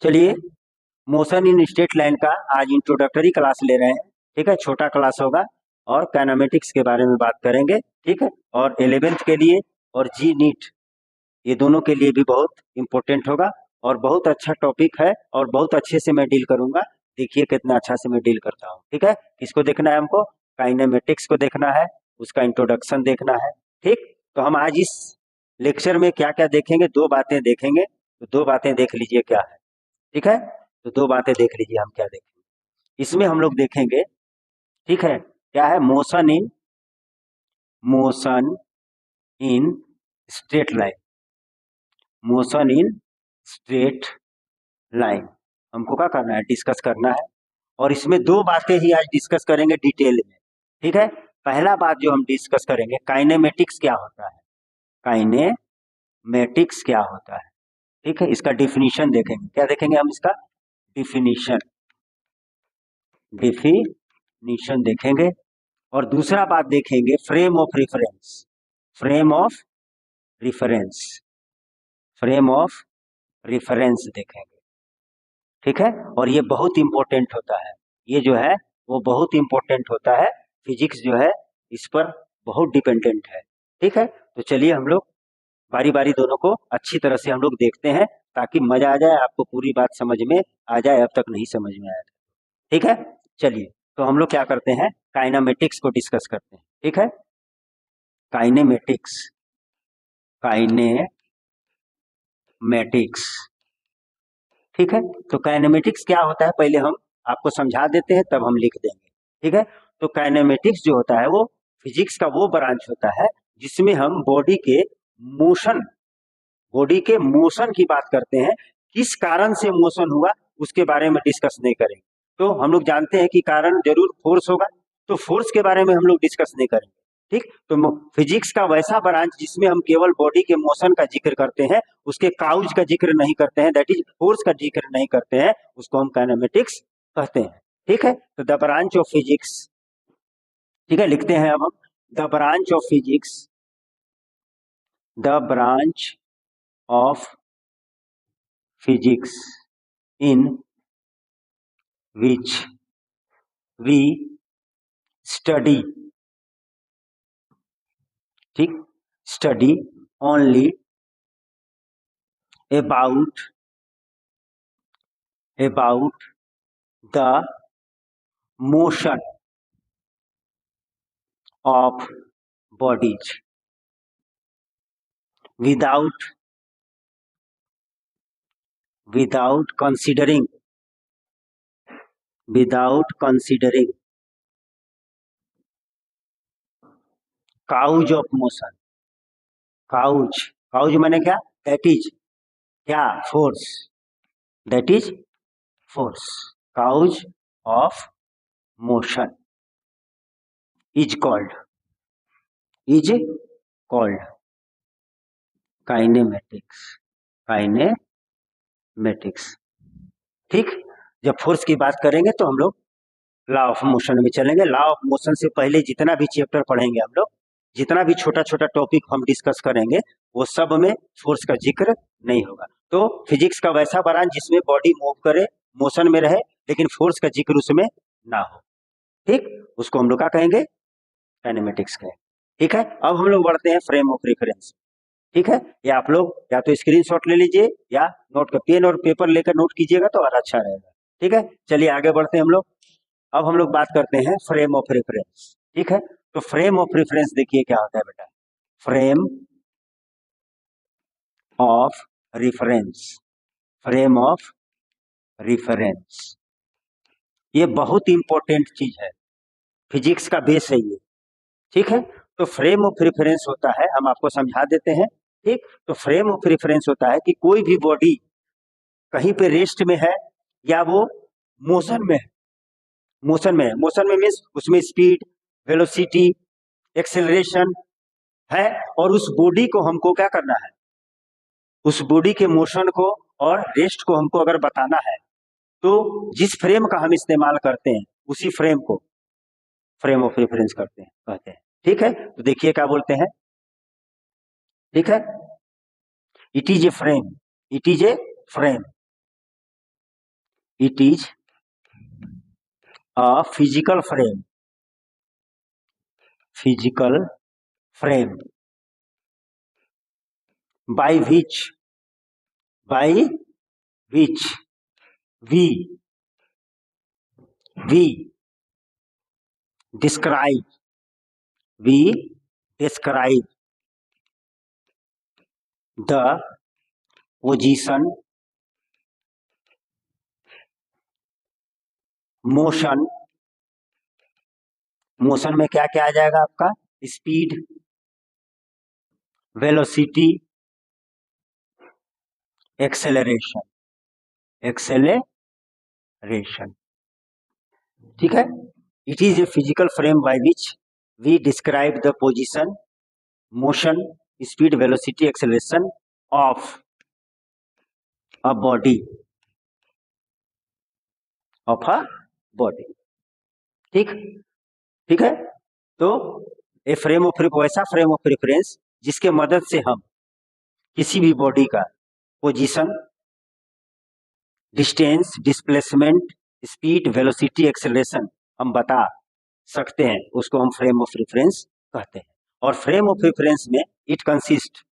चलिए, motion in straight line का आज इंट्रोडक्टरी क्लास ले रहे हैं। ठीक है, छोटा क्लास होगा और काइनेमेटिक्स के बारे में बात करेंगे। ठीक है, और 11th के लिए और जी नीट ये दोनों के लिए भी बहुत इंपॉर्टेंट होगा और बहुत अच्छा टॉपिक है और बहुत अच्छे से मैं डील करूंगा। देखिए कितना अच्छा से मैं डील करता हूँ। ठीक है, किसको देखना है हमको? काइनेमेटिक्स को देखना है, उसका इंट्रोडक्शन देखना है। ठीक, तो हम आज इस लेक्चर में क्या क्या देखेंगे? दो बातें देखेंगे, तो दो बातें देख लीजिए क्या है। ठीक है, तो दो बातें देख लीजिए हम क्या देखेंगे इसमें। हम लोग देखेंगे, ठीक है, क्या है? Motion in straight line. Motion in straight line हमको क्या करना है? डिस्कस करना है। और इसमें दो बातें ही आज डिस्कस करेंगे डिटेल में। ठीक है, पहला बात जो हम डिस्कस करेंगे, काइनेमेटिक्स क्या होता है। काइनेमेटिक्स क्या होता है? ठीक है, इसका डिफिनीशन देखेंगे। क्या देखेंगे हम? इसका डिफिनीशन डिफिनीशन देखेंगे। और दूसरा बात देखेंगे, frame of reference. Frame of reference frame of reference देखेंगे। ठीक है, और ये बहुत इंपॉर्टेंट होता है। ये जो है वो बहुत इंपॉर्टेंट होता है। फिजिक्स जो है इस पर बहुत डिपेंडेंट है। ठीक है, तो चलिए हम लोग बारी बारी दोनों को अच्छी तरह से हम लोग देखते हैं ताकि मजा आ जाए, आपको पूरी बात समझ में आ जाए। अब तक नहीं समझ में आया था। ठीक है, चलिए तो हम लोग क्या करते हैं? काइनेमेटिक्स को डिस्कस करते हैं। ठीक है, काइनेमेटिक्स काइनेमेटिक्स ठीक है, तो काइनेमेटिक्स क्या होता है पहले हम आपको समझा देते हैं, तब हम लिख देंगे। ठीक है, तो काइनेमेटिक्स जो होता है वो फिजिक्स का वो ब्रांच होता है जिसमें हम बॉडी के मोशन की बात करते हैं। किस कारण से मोशन हुआ उसके बारे में डिस्कस नहीं करेंगे। तो हम लोग जानते हैं कि कारण जरूर फोर्स होगा, तो फोर्स के बारे में हम लोग डिस्कस नहीं करेंगे। ठीक, तो फिजिक्स का वैसा ब्रांच जिसमें हम केवल बॉडी के मोशन का जिक्र करते हैं, उसके काउज का जिक्र नहीं करते हैं, दैट इज फोर्स का जिक्र नहीं करते हैं, उसको हम काइनेमेटिक्स कहते हैं। ठीक है, तो द ब्रांच ऑफ फिजिक्स, ठीक है, लिखते हैं अब हम the branch of physics, the branch of physics in which we study, ठीक, study only about the motion of bodies without considering cause of motion। Cause माने क्या? दैट इज क्या? Force. That is force. Cause of motion is called kinematics. ठीक, जब force की बात करेंगे तो हम लोग लॉ ऑफ मोशन में चलेंगे। लॉ ऑफ मोशन से पहले जितना भी चैप्टर पढ़ेंगे हम लोग, जितना भी छोटा छोटा टॉपिक हम डिस्कस करेंगे, वो सब में फोर्स का जिक्र नहीं होगा। तो फिजिक्स का वैसा ब्रांच जिसमें बॉडी मूव करे, मोशन में रहे, लेकिन फोर्स का जिक्र उसमें ना हो। ठीक, उसको हम लोग क्या कहेंगे? काइनेमेटिक्स कहेंगे। ठीक है, अब हम लोग बढ़ते हैं फ्रेम ऑफ रेफरेंस। ठीक है, या आप लोग या तो स्क्रीनशॉट ले लीजिए या नोट का पेन और पेपर लेकर नोट कीजिएगा तो और अच्छा रहेगा। ठीक है, चलिए आगे बढ़ते हैं हम लोग। अब हम लोग बात करते हैं फ्रेम ऑफ रेफरेंस। ठीक है, तो फ्रेम ऑफ रेफरेंस देखिए क्या होता है बेटा। फ्रेम ऑफ रेफरेंस ये बहुत इंपॉर्टेंट चीज है, फिजिक्स का बेस है ये। ठीक है, तो फ्रेम ऑफ रेफरेंस होता है, हम आपको समझा देते हैं। ठीक, तो फ्रेम ऑफ रेफरेंस होता है कि कोई भी बॉडी कहीं पे रेस्ट में है या वो मोशन में है। मोशन में मीन्स उसमें स्पीड, वेलोसिटी, एक्सेलरेशन है, और उस बॉडी को हमको क्या करना है? उस बॉडी के मोशन को और रेस्ट को हमको अगर बताना है तो जिस फ्रेम का हम इस्तेमाल करते हैं उसी फ्रेम को फ्रेम ऑफ रेफरेंस कहते हैं। ठीक है, तो देखिए क्या बोलते हैं। ठीक है, it is a frame It is a physical frame by which we describe the position, motion में क्या क्या आ जाएगा आपका, स्पीड, वेलोसिटी, एक्सेलरेशन, ठीक है। It is a physical frame by which we describe the position, motion, speed, velocity, acceleration of a body, ठीक है। तो ए फ्रेम ऑफ वैसा फ्रेम ऑफ रेफरेंस जिसके मदद से हम किसी भी बॉडी का position, distance, displacement, speed, velocity, acceleration हम बता सकते हैं, उसको हम फ्रेम ऑफ रेफरेंस कहते हैं। और फ्रेम ऑफ रेफरेंस में इट कंसिस्ट,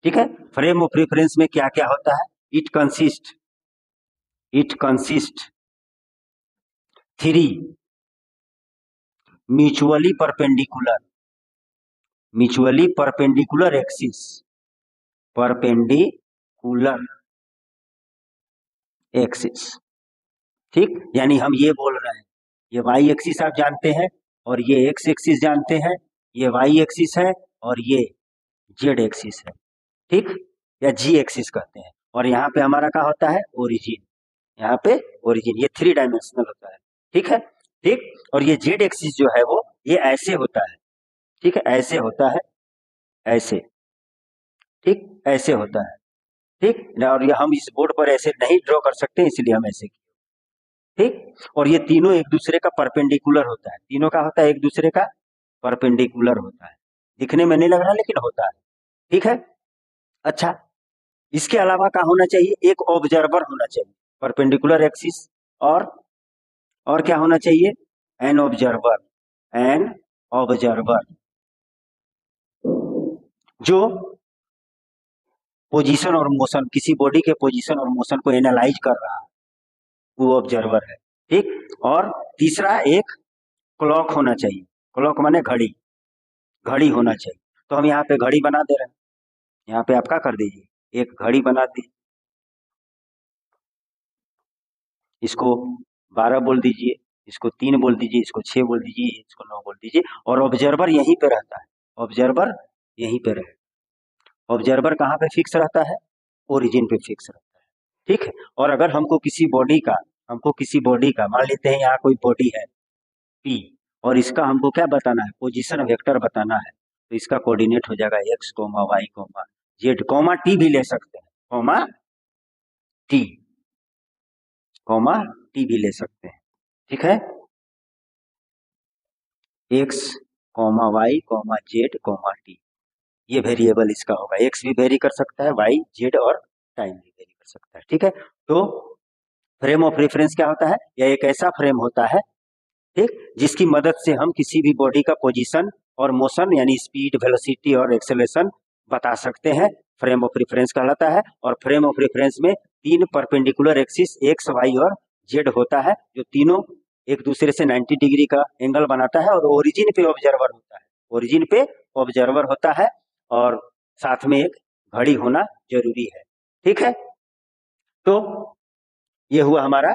ठीक है, फ्रेम ऑफ रेफरेंस में क्या क्या होता है, it consist 3 mutually perpendicular axis, ठीक, यानी हम ये बोल रहे हैं, ये वाई एक्सिस आप जानते हैं और ये एक्स एक्सिस जानते हैं, ये वाई एक्सिस है और ये जेड एक्सिस है, ठीक, या जी एक्सिस कहते हैं। और यहाँ पे हमारा क्या होता है, ओरिजिन, यहाँ पे ओरिजिन, ये 3 डायमेंशनल होता है, ठीक है, ठीक। और ये जेड एक्सिस जो है वो ये ऐसे होता है, ठीक है, ऐसे होता है, ऐसे, ठीक, ऐसे होता है, ठीक। और ये हम इस बोर्ड पर ऐसे नहीं ड्रॉ कर सकते, इसलिए हम ऐसे, ठीक। और ये तीनों एक दूसरे का परपेंडिकुलर होता है, तीनों का होता है एक दूसरे का परपेंडिकुलर होता है, दिखने में नहीं लग रहा लेकिन होता है, ठीक है। अच्छा, इसके अलावा क्या होना चाहिए, एक ऑब्जर्वर होना चाहिए परपेंडिकुलर एक्सिस, और क्या होना चाहिए, एन ऑब्जर्वर जो पोजीशन और मोशन, किसी बॉडी के पोजीशन और मोशन को एनालाइज कर रहा है, वो ऑब्जर्वर है, ठीक। और तीसरा एक क्लॉक होना चाहिए, क्लॉक माने घड़ी होना चाहिए। तो हम यहाँ पे घड़ी बना दे रहे हैं, यहाँ पे आप क्या कर दीजिए, एक घड़ी बना दी, इसको 12 बोल दीजिए, इसको 3 बोल दीजिए, इसको 6 बोल दीजिए, इसको 9 बोल दीजिए, और ऑब्जर्वर यहीं पे रहता है, ऑब्जर्वर यहीं पे रहे, ऑब्जर्वर कहाँ पे फिक्स रहता है, ओरिजिन पे फिक्स रहता है, ठीक है। और अगर हमको किसी बॉडी का मान लेते हैं यहाँ कोई बॉडी है P, और इसका हमको क्या बताना है, पोजीशन वेक्टर बताना है, तो इसका कोऑर्डिनेट हो जाएगा x, y, z, t भी ले सकते हैं, t भी ले सकते हैं, ठीक है, x, y, z, t, ये वेरिएबल इसका होगा, x भी वेरी कर सकता है, y, z और टाइम भी वेरी कर सकता है, ठीक है। तो फ्रेम ऑफ रेफरेंस क्या होता है, यह एक ऐसा फ्रेम होता है, ठीक, जिसकी मदद से हम किसी भी बॉडी का पोजीशन और मोशन यानी स्पीड, वेलोसिटी और एक्सेलरेशन बता सकते हैं, फ्रेम ऑफ रेफरेंस कहलाता है। और फ्रेम ऑफ रेफरेंस में 3 परपेंडिकुलर एक्सिस एक्स, वाई और जेड होता है, जो तीनों एक दूसरे से 90 डिग्री का एंगल बनाता है, और ओरिजिन पे ऑब्जर्वर होता है, और साथ में एक घड़ी होना जरूरी है, ठीक है। तो ये हुआ हमारा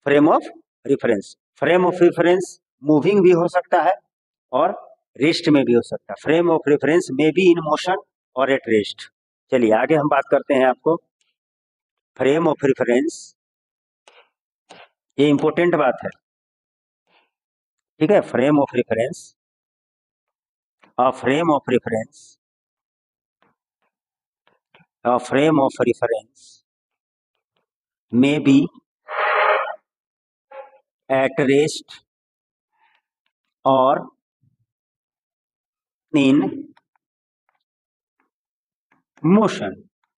frame of reference. Frame of reference moving भी हो सकता है और रेस्ट में भी हो सकता है, फ्रेम ऑफ रेफरेंस में भी इन मोशन और एट रेस्ट। चलिए आगे हम बात करते हैं आपको फ्रेम ऑफ रेफरेंस, ये इंपॉर्टेंट बात है, ठीक है। Frame of reference, a frame of reference may be at rest or in motion।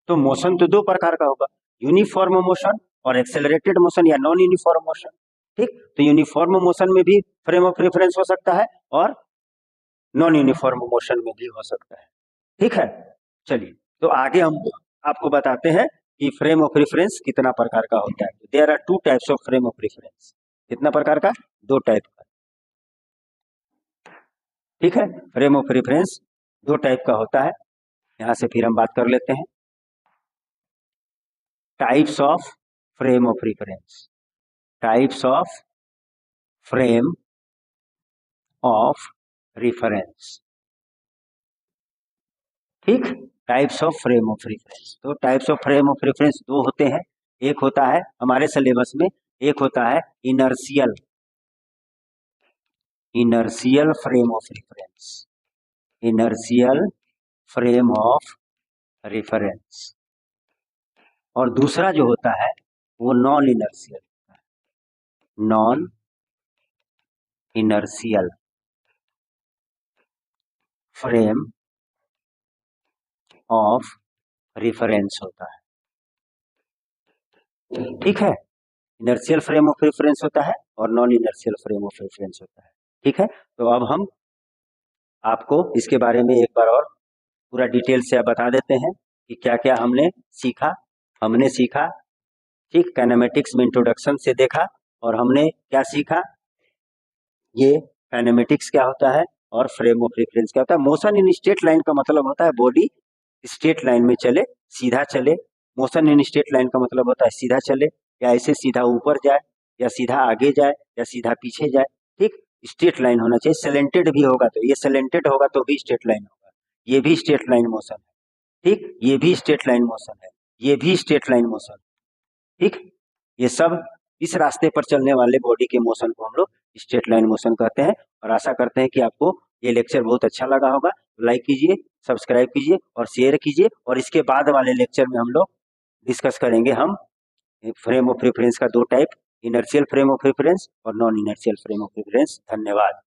तो मोशन तो 2 प्रकार का होगा, यूनिफॉर्म मोशन और एक्सेलरेटेड मोशन या नॉन यूनिफॉर्म मोशन। ठीक, तो यूनिफॉर्म मोशन में भी फ्रेम ऑफ रेफरेंस हो सकता है और नॉन यूनिफॉर्म मोशन में भी हो सकता है। ठीक है, चलिए तो आगे हम आपको बताते हैं कि फ्रेम ऑफ रेफरेंस कितना प्रकार का होता है। There are 2 types of frame of reference. कितना प्रकार का? 2 टाइप का। ठीक है, फ्रेम ऑफ रेफरेंस 2 टाइप का होता है। यहां से फिर हम बात कर लेते हैं types of frame of reference. Types of frame of reference. ठीक, types of frame of reference. तो types of frame of reference 2 होते हैं। एक होता है हमारे सिलेबस में, एक होता है inertial frame of reference. Inertial frame of reference. और दूसरा जो होता है वो नॉन इनर्शियल होता है। Non inertial frame of reference होता है। ठीक है, इनर्शियल फ्रेम ऑफ रेफरेंस होता है और non inertial frame of reference होता है। ठीक है, तो अब हम आपको इसके बारे में एक बार और पूरा डिटेल से बता देते हैं कि क्या क्या हमने सीखा। ठीक, काइनेमेटिक्स में इंट्रोडक्शन से देखा और हमने क्या सीखा, ये काइनेमेटिक्स क्या होता है और फ्रेम ऑफ रेफरेंस क्या होता है। मोशन इन स्ट्रेट लाइन का मतलब होता है बॉडी स्ट्रेट लाइन में चले, सीधा चले। मोशन इन स्ट्रेट लाइन का मतलब होता है सीधा चले या ऐसे सीधा ऊपर जाए या सीधा आगे जाए या सीधा पीछे जाए। ठीक, स्ट्रेट लाइन होना चाहिए। सेलेंटेड भी होगा तो ये सेलेंटेड होगा तो भी स्ट्रेट लाइन होगा, ये भी स्ट्रेट लाइन मोशन है। ठीक, ये भी स्ट्रेट लाइन मोशन है, ये भी स्ट्रेट लाइन मोशन। ठीक, ये सब इस रास्ते पर चलने वाले बॉडी के मोशन को हम लोग स्ट्रेट लाइन मोशन कहते हैं। और आशा करते हैं कि आपको ये लेक्चर बहुत अच्छा लगा होगा। लाइक कीजिए, सब्सक्राइब कीजिए और शेयर कीजिए। और इसके बाद वाले लेक्चर में हम लोग डिस्कस करेंगे हम फ्रेम ऑफ रेफरेंस का 2 type, inertial frame of reference और non inertial frame of reference. धन्यवाद।